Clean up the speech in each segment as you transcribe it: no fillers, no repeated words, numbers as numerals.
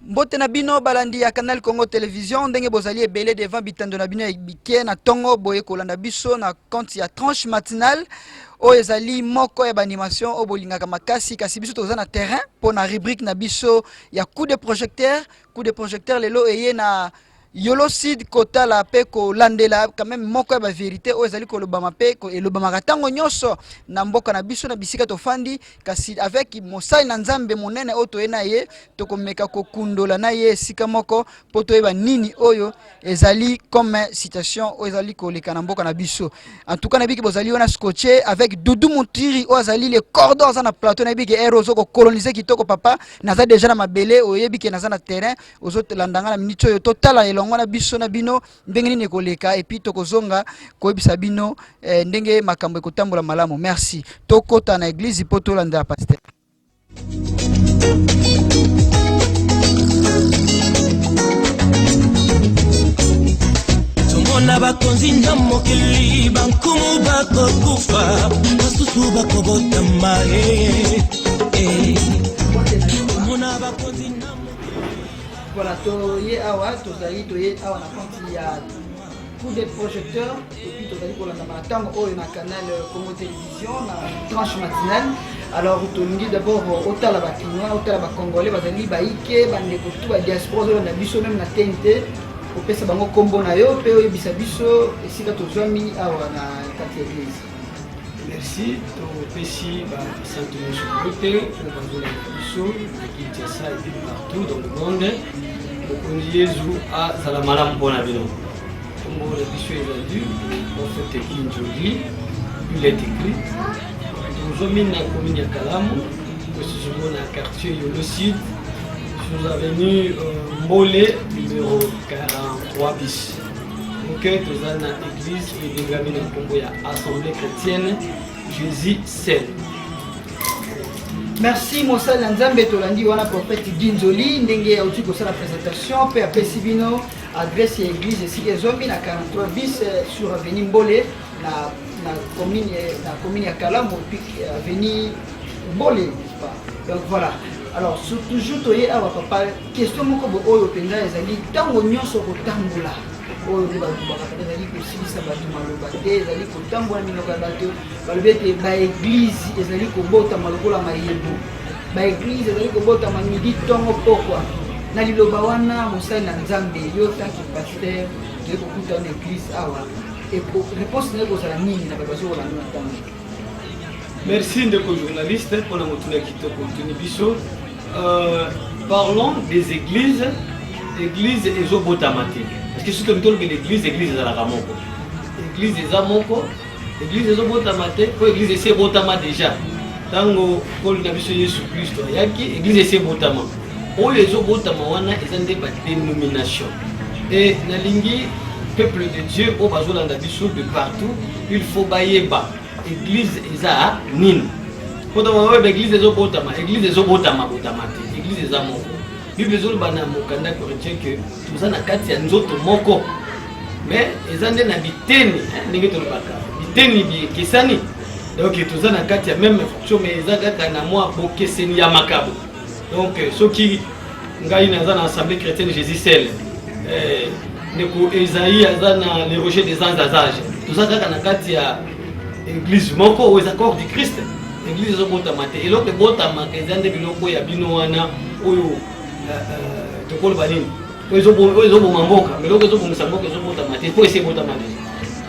Mbote na bino balandi ya Canal Congo Télévision ndenge bozali ebele devant bitando na bino bike na tongo boye kolanda biso na compte ya tranche matinale o ezali moko ya animation o bolingaka makasi kasi biso toza na terrain pour na rubrique na biso ya coup de projecteur lelo eye na Yolocide kota la pe ko landela quand même moko ya ba vérité o ezali ko lobama pe ko elobama katango nyoso na mboka na biso na bisika to fandi kasi avec mosai na nzambe monene o to ena ye to komeka ko kundola na ye sika moko poto eba nini oyo ezali comme citation o ezali ko leka na mboka na biso en tout cas na biki bozali ona scotché avec Doudou Moutiri o ezali les cordons na plateau na biki erozo ko coloniser kitoko papa naza déjà na mabele o yebiki naza na terrain ozo landanga na minute yo totala ngwana biso na bino ndenge nini koleka et puis tokozonga koyebisa bino ndenge makambo ekotambola malamu. Merci tokota na église po tolanda pasteur. Tomona bakonzi na mokili bankumu bakokufa basusu bakobotama tomona bakonzi na voilà, toye awa tozali toye awa na compte ya coup de projecteur et puis tozali kolanda matango oyo na Canal Congo Télévision na tranche matinale. Alors tolingi d'abord otala ba Kinois otala ba Congolais bazali baike bandeko tu ba diaspora oyo na biso même na TNT opesa bango kombo na yo pe oyebisa biso esika tozwami awa na kati ya église. Merci, Pessi, Saint-Denis Choukote, Biso, Kinshasa et puis partout dans le monde. On Jésus à Salamalam Bonabino. Comme le Biso est vendu, on fait Kinjoli, il est écrit. Nous sommes dans la commune de Kalamu, nous sommes dans le quartier Yolocide, sur l'avenue Molé, numéro 43 bis. Donc, nous sommes dans l'église et nous sommes dans l'Assemblée chrétienne. Jésus seul. Merci Moussa Nzambe tolandi wana prophète Ginzoli ndenge ya uti kosala présentation pe apesi bino adresse ya église esika ezomi na 43 bis sur avenue Mbole na commune ya Kalamu puis avenue Mbole, n'est-ce pas? Donc voilà. Alors toujours toye awa papa question moko bo oyo penza ezali tango nyonso kotambola oyo ezali kosilisa bato maloba te ezali kotambola minoko ya bato balobi ete baeglise ezali kobotama lokola mayebo baeglise ezali kobotama midi ntongo pokwa na liloba wana mosali na nzambe yo tanki paster toye kokuta wana église awa réponse naye kozala nini na bato bazokolanda na ntango. Merci ndeko journaliste pour la motuna kitoko tuni biso. Parlons des églises. Église ezobotamate. Parce que surtout que l'église ezalaka moko. Église ezamoko, église ezobotamate, po église ese botama déjà. Tango koli na biso Yesu Kristo yaki église ese botama. Oyo ezobotama wana ezande ba dénomination. Et na lingi peuple de Dieu au bazolanda biso de partout, il faut bayeba. Église eza nini. Kota ba église ezobotama, église ezobotama botamate, église ezamoko. Bible ezoloba na mokanda chrétien que toza na kati ya nzoto moko. Mais ezande na biteni, ndenge tolobaka. Biteni biekesani. Donc toza na kati ya même fonction mais ezaka na mwa bokeseni ya makabo. Donc soki ngai naza na assemblée chrétienne Jésus seul. Ndeko Esaïe aza na les rochers des âges. Toza kaka na kati ya église moko aux accords du Christ. Église ezobotama te. Eloko botama ezande biloko ya bino wana oyo tokolo banini. Oyo ezoboma mboka. Meloko ezobomisa mboka ezobotama te. Po ese botama te.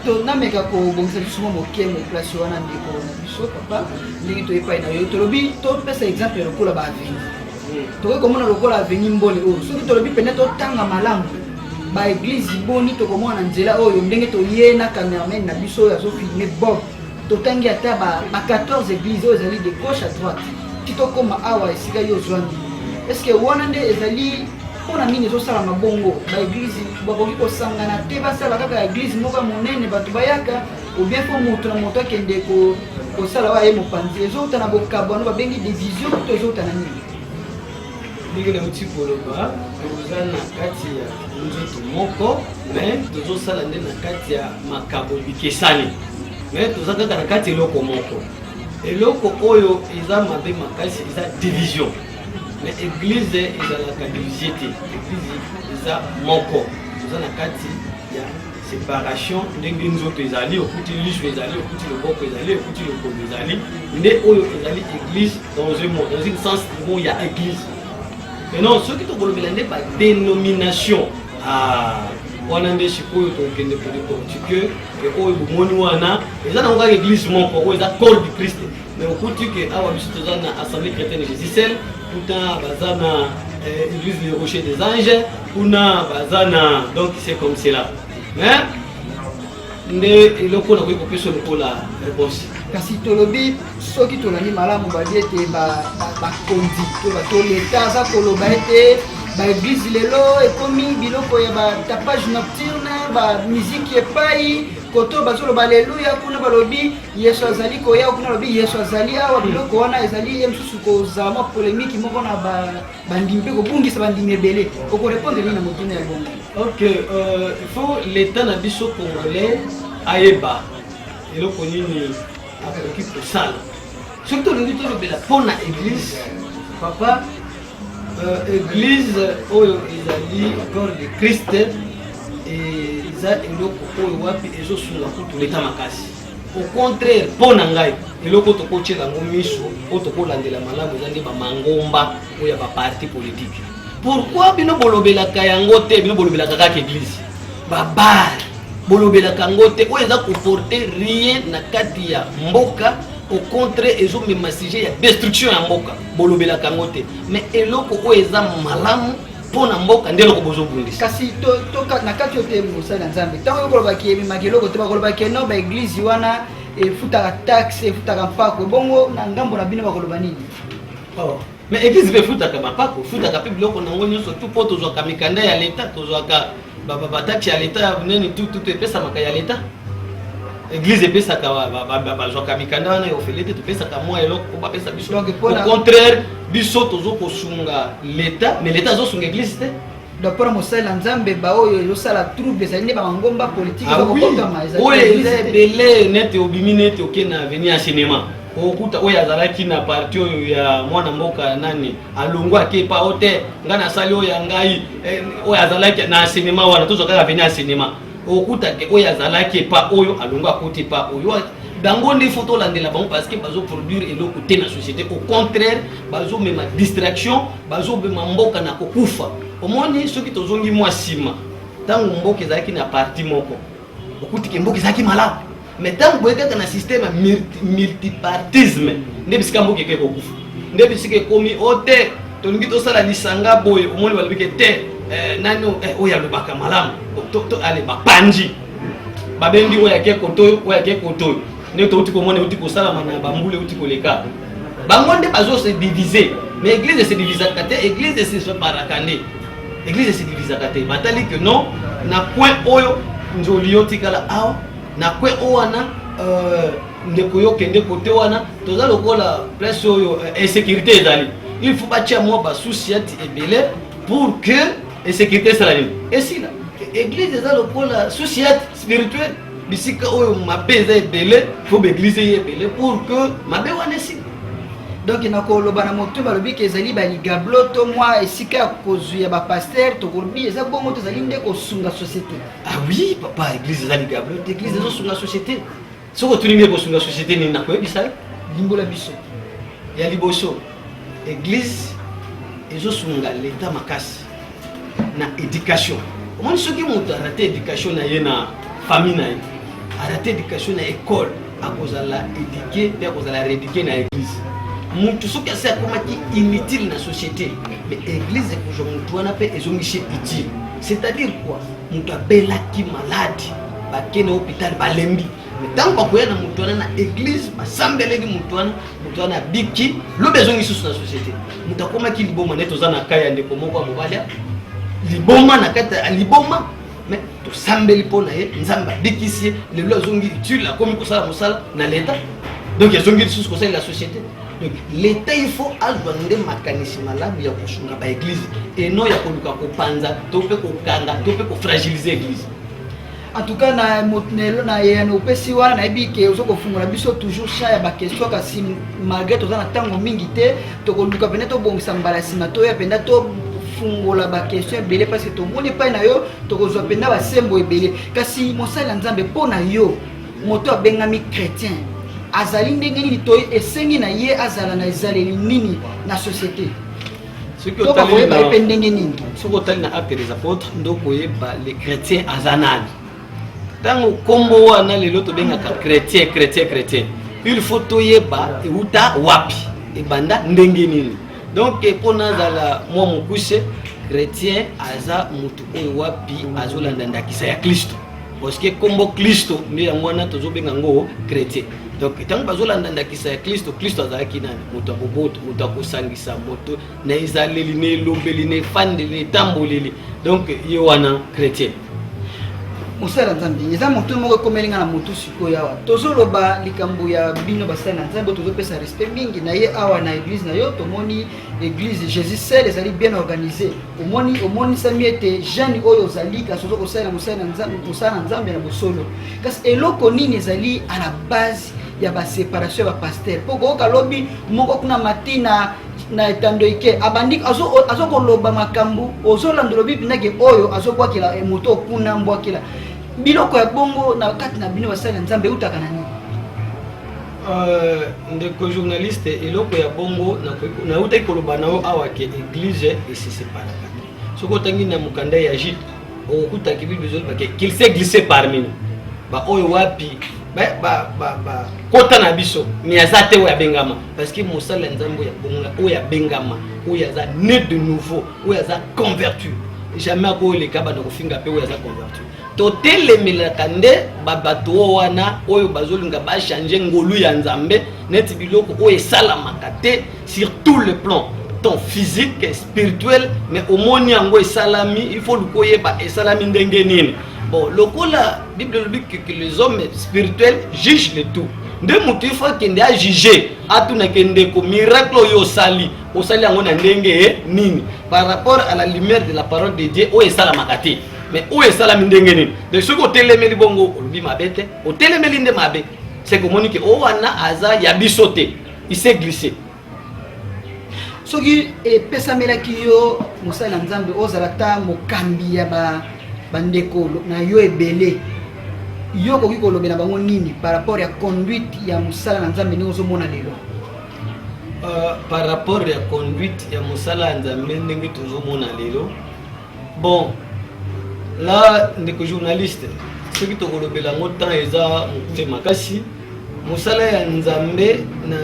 To nameka ko bongisa biso mo kemo place wana ndeko na biso papa ndenge to epai na yo tolobi to pesa exemple lokola ba avenue. To ko mona lokola avenue Mbole oyo. Soki tolobi pene to tanga malamu. Ba église boni to komona nzela oyo ndenge to yena cameraman na biso ya zo filmer Bob. Totangi ata ba 14 églises aux alliés de gauche à droite. Tito koma awa esika yo zwandi. Est-ce que wana nde ezali pona nini ezosala mabongo ba église bakoki kosangana te basala kaka église moko monene bato bayaka ou bien pour moto na moto akende kosala wa ye mopanzi ezota na bokabwana babengi division to ezota na nini. ndenge nauti koloba toza na kati ya nzoto moko mais tozosala nde na kati ya makabo bikesani mais toza kaka na kati eloko moko eloko oyo eza mabe makasi eza division mais église ezalaka divisé te église eza moko toza na kati ya séparation ndenge nzoto ezali okuti liso ezali okuti loboko ezali okuti lokolo ezali nde oyo ezali église dans un sens mot ya église maintenant soki tokolobela nde badénomination wana nde sikoyo tokende kodecortique oyo bomoni wana eza nango kaka église moko oyo eza corps du Christ mais okuti ke awa biso toza na assemblée chrétienne Jésus-Seul kuna baza na église le rocher des anges kuna baza na donc c'est comme cela mais nde eloko na koyi kopesa lokola réponse kasi tolobi soki tolandi malamu badi ete bakondi to leta aza koloba ete baeglise lelo ekomi biloko ya batapage nocturne bamusike epai koto bazoloba aleluya kuna balobi yesu azali koya kuna balobi yesu azali awa biloko wana ezali ye mosusu kozala mwa polémique moko na bandimi mpe kobungisa bandimi ebele okorépondre nini na motuna ya bongo. Ok, il faut l'état na biso congolais ayeba eloko nini akoki kosala soki tolingi tolobela mpo na église papa église oyo ezali corps de Christ eza eloko oyo wapi ezosunga kutu leta makasi au contraire mpo na ngai eloko tokotiela yango miso oyo tokolandela malamu eza nde bamangomba oyo ya baparti politique. Pourquoi bino bolobelaka yango te bino bolobelaka kaka église babar bolobelaka yango te oyo eza koporte rien na kati ya mboka au contraire ezomema sujet ya destruction ya mboka bolobelaka yango te mais eloko oyo eza malamu mpo na mboka nde eloko bozobundisa kasi na kati yo te mosali na nzambe ntango yokolobaki ememaki eloko te bakolobaki no baeglise wana efutaka taxe efutaka mpako bongo na ngambo na bino bakoloba nini? Mais église be futaka mapako futaka pe biloko nango nyonso tout po tozwaka mikanda ya leta tozwaka bataxe ya leta nini tout epesamaka ya leta église epesaka bazwaka mikanda wana eofelete topesaka mwa eloko po bapesa biso au contraire biso tozokosunga leta mais leta azosunga église te donc mpona mosali na nzambe baoyo ezosala trouble ezali nde bamangomba politique oyo eza ebele nete obimi nete oke na avenir ya cinéma okuta oyo azalaki na parti oyo ya mwana mboka nani alongwa ake pa ote nga nasali oyo ya ngai oyo azalaki na cinéma wana tozwaka avenir ya cinéma okuta ke oyo azalaki pa oyo alongwa akuti pa oyo bango nde faut tolandela bango parce que bazoproduire eloko te na société au contraire bazomema distraction bazobema mboka na kokufa omoni soki tozongi mwa nsima ntango mboka ezalaki na parti moko okuti ke mboka ezalaki malamu mais ntango boye kaka na système ya multipartisme nde bisika mboka ekei kokufa nde bisika ekomi o te tolingi tosala lisanga boye omoni balobike te nani oyo alobaka malamu ale bapanji babengi oyo ake kotoyo oyo ake kotoyo nde touti komona euti kosalama na bambule euti koleka bango nde bazose divise mais église se divisaka te église se séparaka nde église se divisaka te batali que non na point oyo nzoli yo tikala awa na point oyo wana ndeko yo kende kote wana toza lokola place oyo insécurité ezali il faut batia mwa basusiati ebele pour que insécurité esala nini esila église eza lokola susiati spirituelle bisika oyo mabe eza ebele fo baeglise ye ebele pour que mabe wana esila donc nakoloba na moto balobi ke ezali baligablo to mwa esika ya kozwa bapaster tokolobi eza bongo tozali nde kosunga société. Ah oui papa église eza ligablo te église ezosunga société soko tulingi kosunga société nini nakoyebisa limbola biso ya liboso église ezosunga l'état makasi na éducation omoni soki moto arate éducation na ye na famille na ye arate éducation na école akozala éduqué mpe akozala rééduqué na église mutu soki asi akomaki inutile na société mais église ekozwa mutu wana mpe ezongisi utile c'est-à-dire quoi mutu abelaki malade bakende hôpital balembi mais ntango bakoya na mutu wana na église basambeleki mutu wana abiki lobi ezongisi susu na société mutu akomaki liboma nde toza na kai ya ndeko moko ya mobali liboma na kati ya liboma mais tosambeli mpo na ye nzambe abikisi ye lelo azongi utile akomi kosala mosala na leta donc ezongi lisusu kosalela société Donc l'état il faut alvande mécanisme malamu ya kusunga ba église et non ya koluka kopanza tope kokanga tope ko fragiliser église. En tout cas na motunelo na yeno opesi wana na ebike ozoko fungola biso toujours cha ya ba question kasi malgré to na tango mingi te to koluka pena to bongisa mbala sima to ya penda to fungola ba question belé parce que to moni pa na yo to kozwa penda ba sembo ebele kasi mosala nzambe pona yo moto abengami chrétien azali ndenge nini to esengi na ye azala na ezaleli nini na société. Ce que otali na acte des apôtres ndoko yeba les chrétiens azanani. Tango kombo wana lelo to bengaka chrétien il faut to yeba euta wapi ebanda ndenge nini. Donc pona zala mwa mukuse chrétien aza mutu oyo wapi azolanda ndakisa ya Kristo. Parce que kombo Kristo ndi ya mwana tozo benga ngo chrétien. Donc tant bazolanda ndakisa ya Kristo azalaki nani mutu aboboto mutu akosangisa moto na ezaleli ne lombeli ne fandeli ne tamboleli. Donc yo wana chrétien. Mosala nzambe eza moto moko komelinga na moto siko yawa tozoloba likambo ya bino basala nzambe tozopesa respect mingi na ye awa na église na yo tomoni église Jésus seul ezali bien organisé omoni samiete jeune oyo zali kasi ozokosala mosala nzambe na bosolo kasi eloko nini ezali à la base ya ba séparation ya ba pasteur poko kalobi moko kuna matina na etando ike abandi azokoloba makambo ozolandolo bibinake oyo azokwakela moto kuna mbwakela biloko ya bongo na kati na bino basala nzambe utaka na nini. Ndeko journaliste eloko ya bongo na utaki koloba nao awa ke église se sépare. Soko tangi na mukanda ya jit okutaki bibezo ba qu'il s'est glissé parmi nous. Ba oyo wapi ba kota na biso ni azate oya bengama parce que mosala nzambo ya bonga oya bengama oya za né de nouveau oya za converti jamais ko le kaba na kofinga pe oya za converti to telemelaka nde babato wana oyo bazolinga ba changer ngolu ya nzambe neti biloko oyo salamaka te sur tout le plan tant physique spirituel mais au moni yango esalami il faut lukoyeba esalami ndenge nini. Bon, la Bible dit que les hommes spirituels jugent le tout. De motifs qui a jugé, à tout n'a miracle au sali angona ndenge nini par rapport à la lumière de la parole de Dieu o esala makati. Mais o esala ndenge nini. De ce côté les meli bongo olobi mabete, o telemeli nde mabe. C'est comme on dit que o wana aza ya bisoté, il s'est glissé. Soki e pesamela kiyo musala nzambe ozalata mokambi ya bandeko na yo ebele yo koki kolobela bango nini par rapport ya conduite ya musala na nzambe ndenge ozomona lelo. Par rapport ya conduite ya musala na nzambe ndenge tozomona lelo, bon là ndeko journaliste soki tokolobela ngo temps eza mokuse makasi musala ya nzambe na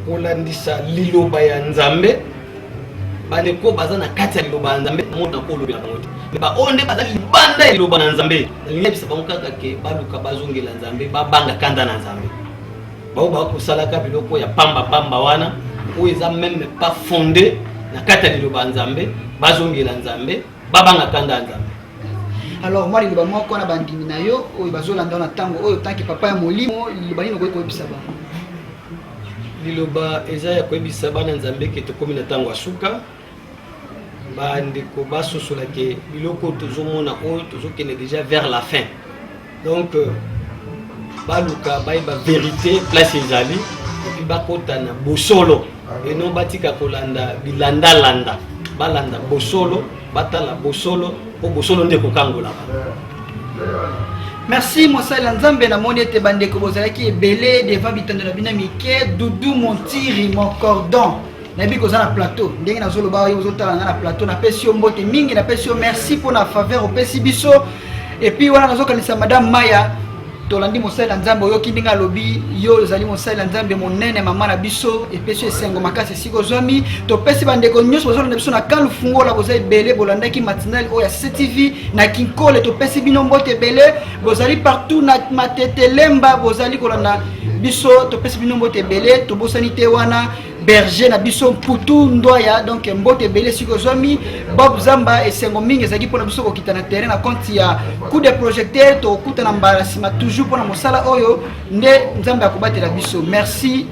kolandisa liloba ya nzambe bandeko baza na kati ya liloba ya nzambe mona kolobela bango te ba onde baza libanda liloba na nzambe ngebisa bango kaka ke baluka bazongela nzambe babanga kanda na nzambe bao ba kosalaka biloko ya pamba wana oyo eza même pas fondé na kati ya liloba ya nzambe bazongela nzambe babanga kanda ya nzambe. Alors moi liloba moko na bandimi na yo oyo bazolanda na tango oyo tanki papa ya molimo liloba nini koyebisa ba liloba eza ya koyebisa bana nzambe ke tokomi na tango asuka bandeko basosola ke biloko tozomona oyo tozokende déjà vers la fin. Donc baluka bayeba vérité place ezali epi bakota na bosolo et non batika kolanda bilandalanda balanda bosolo batala bosolo po bosolo nde kokangolaka. Merci mosala nzambe na moni ete bandeko bozalaki ebele devant bitando na bina mike Doudou Montiri mon cordon nabi koza na plateau ndenge nazoloba yo ozotala na plateau na pesi yo mbote mingi na pesi yo merci pour la faveur opesi biso et puis wana nazokanisa madame Maya tolandi mosala nzambe oyo kindinga lobi yo zali mosala nzambe monene mama na biso epesi esengo makasi siko zwami topesi bandeko nyonso bozolanda biso na kalu fungola bozali bele bolandaki matinal oyo ya CCTV na kinkole topesi bino mbote bele bozali partout na matete lemba bozali kolanda biso topesi bino mbote bele tobosani te wana berger na biso mputu ndoya donc mbote bele siko zwami Bob Zamba esengo mingi ezaki pona biso kokita na terrain na compte ya coup de projecteur to kuta na mbarasima toujours pona mosala oyo nde nzambe akobatela biso. Merci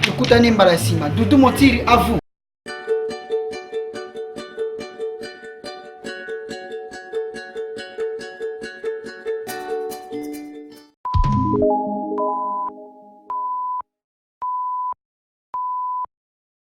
tokutani mbala nsima. Dudu Motiri, à vous.